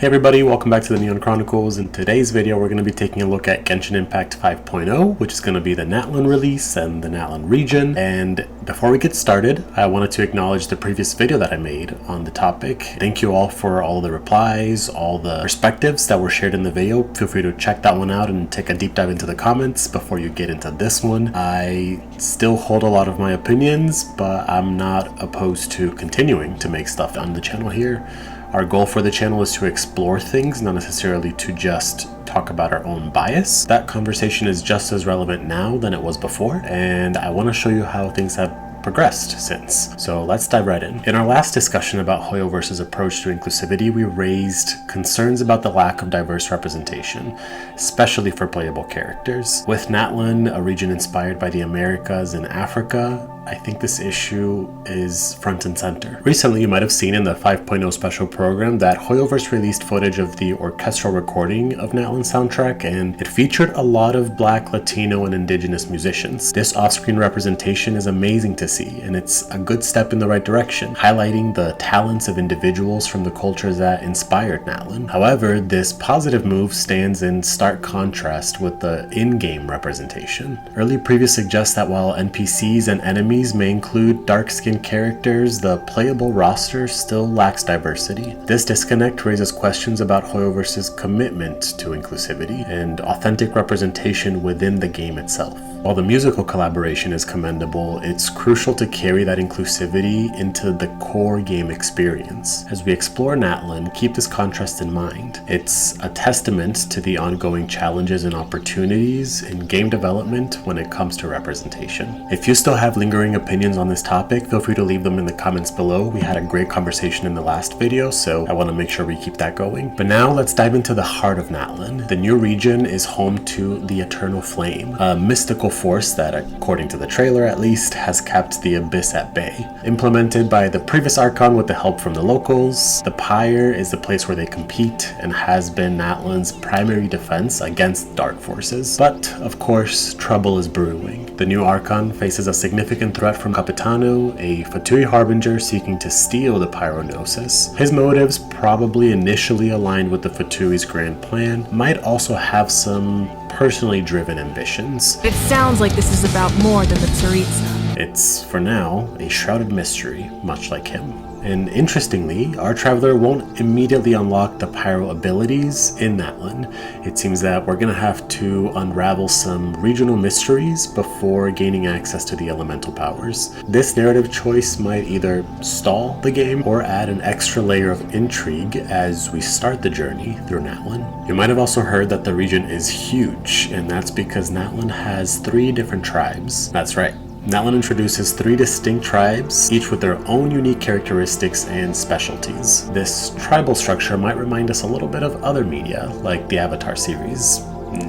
Hey everybody, welcome back to the Neon Chronicles. In today's video, we're going to be taking a look at Genshin Impact 5.0, which is going to be the Natlan release and the Natlan region. And before we get started, I wanted to acknowledge the previous video that I made on the topic. Thank you all for all the replies, all the perspectives that were shared in the video. Feel free to check that one out and take a deep dive into the comments before you get into this one. I still hold a lot of my opinions, but I'm not opposed to continuing to make stuff on the channel here. Our goal for the channel is to explore things, not necessarily to just talk about our own bias. That conversation is just as relevant now than it was before, and I want to show you how things have progressed since. So let's dive right in. In our last discussion about Hoyoverse's approach to inclusivity, we raised concerns about the lack of diverse representation, especially for playable characters. With Natlan, a region inspired by the Americas and Africa, I think this issue is front and center. Recently, you might have seen in the 5.0 special program that Hoyoverse released footage of the orchestral recording of Natlan's soundtrack, and it featured a lot of Black, Latino, and Indigenous musicians. This off-screen representation is amazing to see, and it's a good step in the right direction, highlighting the talents of individuals from the cultures that inspired Natlan. However, this positive move stands in stark contrast with the in-game representation. Early previews suggest that while NPCs and enemies may include dark-skinned characters, the playable roster still lacks diversity. This disconnect raises questions about Hoyoverse's commitment to inclusivity and authentic representation within the game itself. While the musical collaboration is commendable, it's crucial to carry that inclusivity into the core game experience. As we explore Natlan, keep this contrast in mind. It's a testament to the ongoing challenges and opportunities in game development when it comes to representation. If you still have lingering opinions on this topic, feel free to leave them in the comments below. We had a great conversation in the last video, so I want to make sure we keep that going. But now let's dive into the heart of Natlan. The new region is home to the Eternal Flame, a mystical force that, according to the trailer at least, has kept the Abyss at bay. Implemented by the previous Archon with the help from the locals, the Pyre is the place where they compete and has been Natlan's primary defense against dark forces. But, of course, trouble is brewing. The new Archon faces a significant threat from Capitano, a Fatui Harbinger seeking to steal the Pyronosis. His motives, probably initially aligned with the Fatui's grand plan, might also have some personally driven ambitions. It sounds like this is about more than the Tsaritsa. It's, for now, a shrouded mystery, much like him. And interestingly, our traveler won't immediately unlock the pyro abilities in Natlan. It seems that we're gonna have to unravel some regional mysteries before gaining access to the elemental powers. This narrative choice might either stall the game or add an extra layer of intrigue as we start the journey through Natlan. You might have also heard that the region is huge, and that's because Natlan has 3 different tribes. That's right. Natlan introduces 3 distinct tribes, each with their own unique characteristics and specialties. This tribal structure might remind us a little bit of other media, like the Avatar series.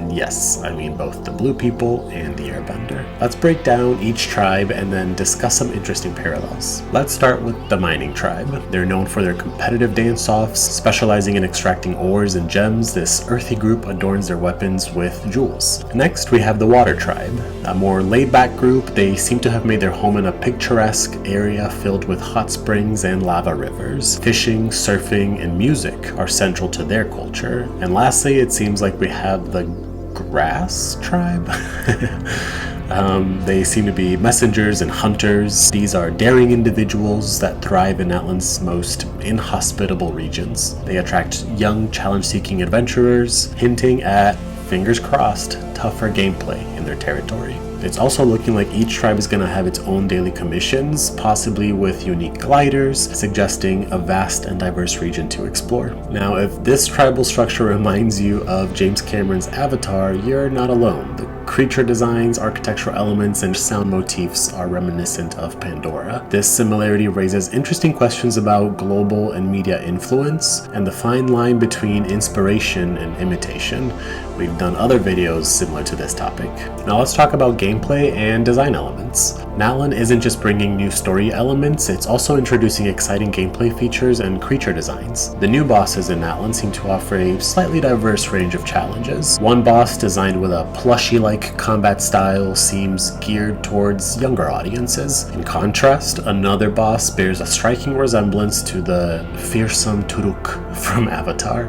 Yes, I mean both the Blue People and the Airbender. Let's break down each tribe and then discuss some interesting parallels. Let's start with the Mining Tribe. They're known for their competitive dance-offs, specializing in extracting ores and gems. This earthy group adorns their weapons with jewels. Next, we have the Water Tribe, a more laid-back group. They seem to have made their home in a picturesque area filled with hot springs and lava rivers. Fishing, surfing, and music are central to their culture. And lastly, it seems like we have the Grass Tribe. They seem to be messengers and hunters. These are daring individuals that thrive in Natlan's most inhospitable regions. They attract young, challenge-seeking adventurers, hinting at, fingers crossed, tougher gameplay in their territory. It's also looking like each tribe is going to have its own daily commissions, possibly with unique gliders, suggesting a vast and diverse region to explore. Now, if this tribal structure reminds you of James Cameron's Avatar, you're not alone. The creature designs, architectural elements, and sound motifs are reminiscent of Pandora. This similarity raises interesting questions about global and media influence and the fine line between inspiration and imitation. We've done other videos similar to this topic. Now let's talk about gameplay and design elements. Natlan isn't just bringing new story elements, it's also introducing exciting gameplay features and creature designs. The new bosses in Natlan seem to offer a slightly diverse range of challenges. One boss, designed with a plushy-like combat style, seems geared towards younger audiences. In contrast, another boss bears a striking resemblance to the fearsome Turuk from Avatar.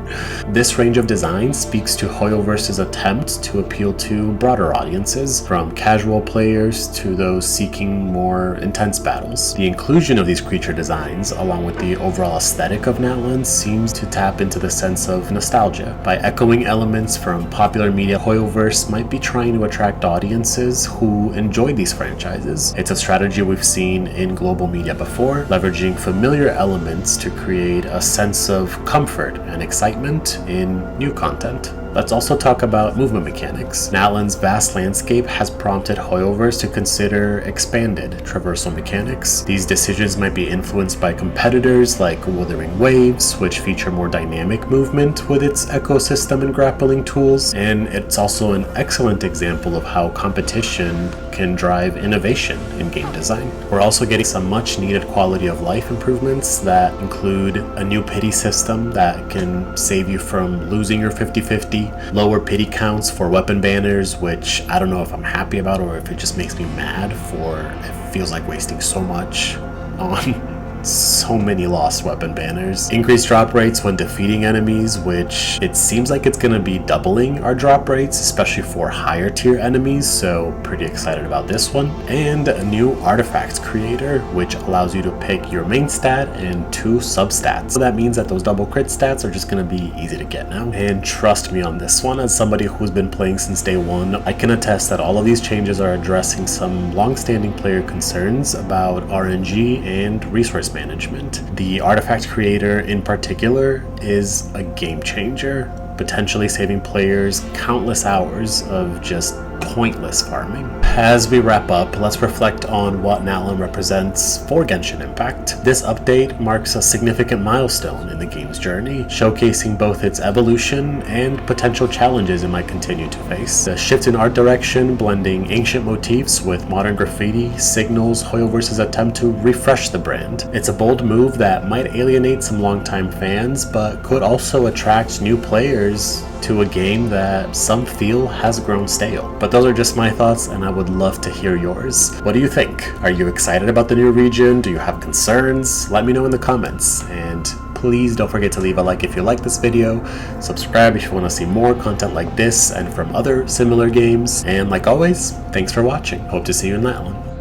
This range of design speaks to Hoyoverse's attempt to appeal to broader audiences, from casual players to those seeking more intense battles. The inclusion of these creature designs, along with the overall aesthetic of Natlan, seems to tap into the sense of nostalgia. By echoing elements from popular media, Hoyoverse might be trying to attract audiences who enjoy these franchises. It's a strategy we've seen in global media before, leveraging familiar elements to create a sense of comfort and excitement in new content. Let's also talk about movement mechanics. Natlan's vast landscape has prompted Hoyoverse to consider expanded traversal mechanics. These decisions might be influenced by competitors like Wuthering Waves, which feature more dynamic movement with its ecosystem and grappling tools, and it's also an excellent example of how competition can drive innovation in game design. We're also getting some much needed quality of life improvements that include a new pity system that can save you from losing your 50-50, lower pity counts for weapon banners, which I don't know if I'm happy about or if it just makes me mad for it feels like wasting so much on so many lost weapon banners. Increased drop rates when defeating enemies, which it seems like it's gonna be doubling our drop rates, especially for higher tier enemies, so pretty excited about this one. And a new artifact creator, which allows you to pick your main stat and 2 substats. So that means that those double crit stats are just gonna be easy to get now. And trust me on this one, as somebody who's been playing since day one, I can attest that all of these changes are addressing some long-standing player concerns about RNG and resource management. The artifact creator in particular is a game changer, potentially saving players countless hours of just pointless farming. As we wrap up, let's reflect on what Natlan represents for Genshin Impact. This update marks a significant milestone in the game's journey, showcasing both its evolution and potential challenges it might continue to face. The shift in art direction, blending ancient motifs with modern graffiti, signals Hoyoverse's attempt to refresh the brand. It's a bold move that might alienate some longtime fans, but could also attract new players to a game that some feel has grown stale. But those are just my thoughts, and I would love to hear yours. What do you think? Are you excited about the new region? Do you have concerns? Let me know in the comments, and please don't forget to leave a like if you like this video, subscribe if you want to see more content like this and from other similar games, and like always, thanks for watching. Hope to see you in Natlan.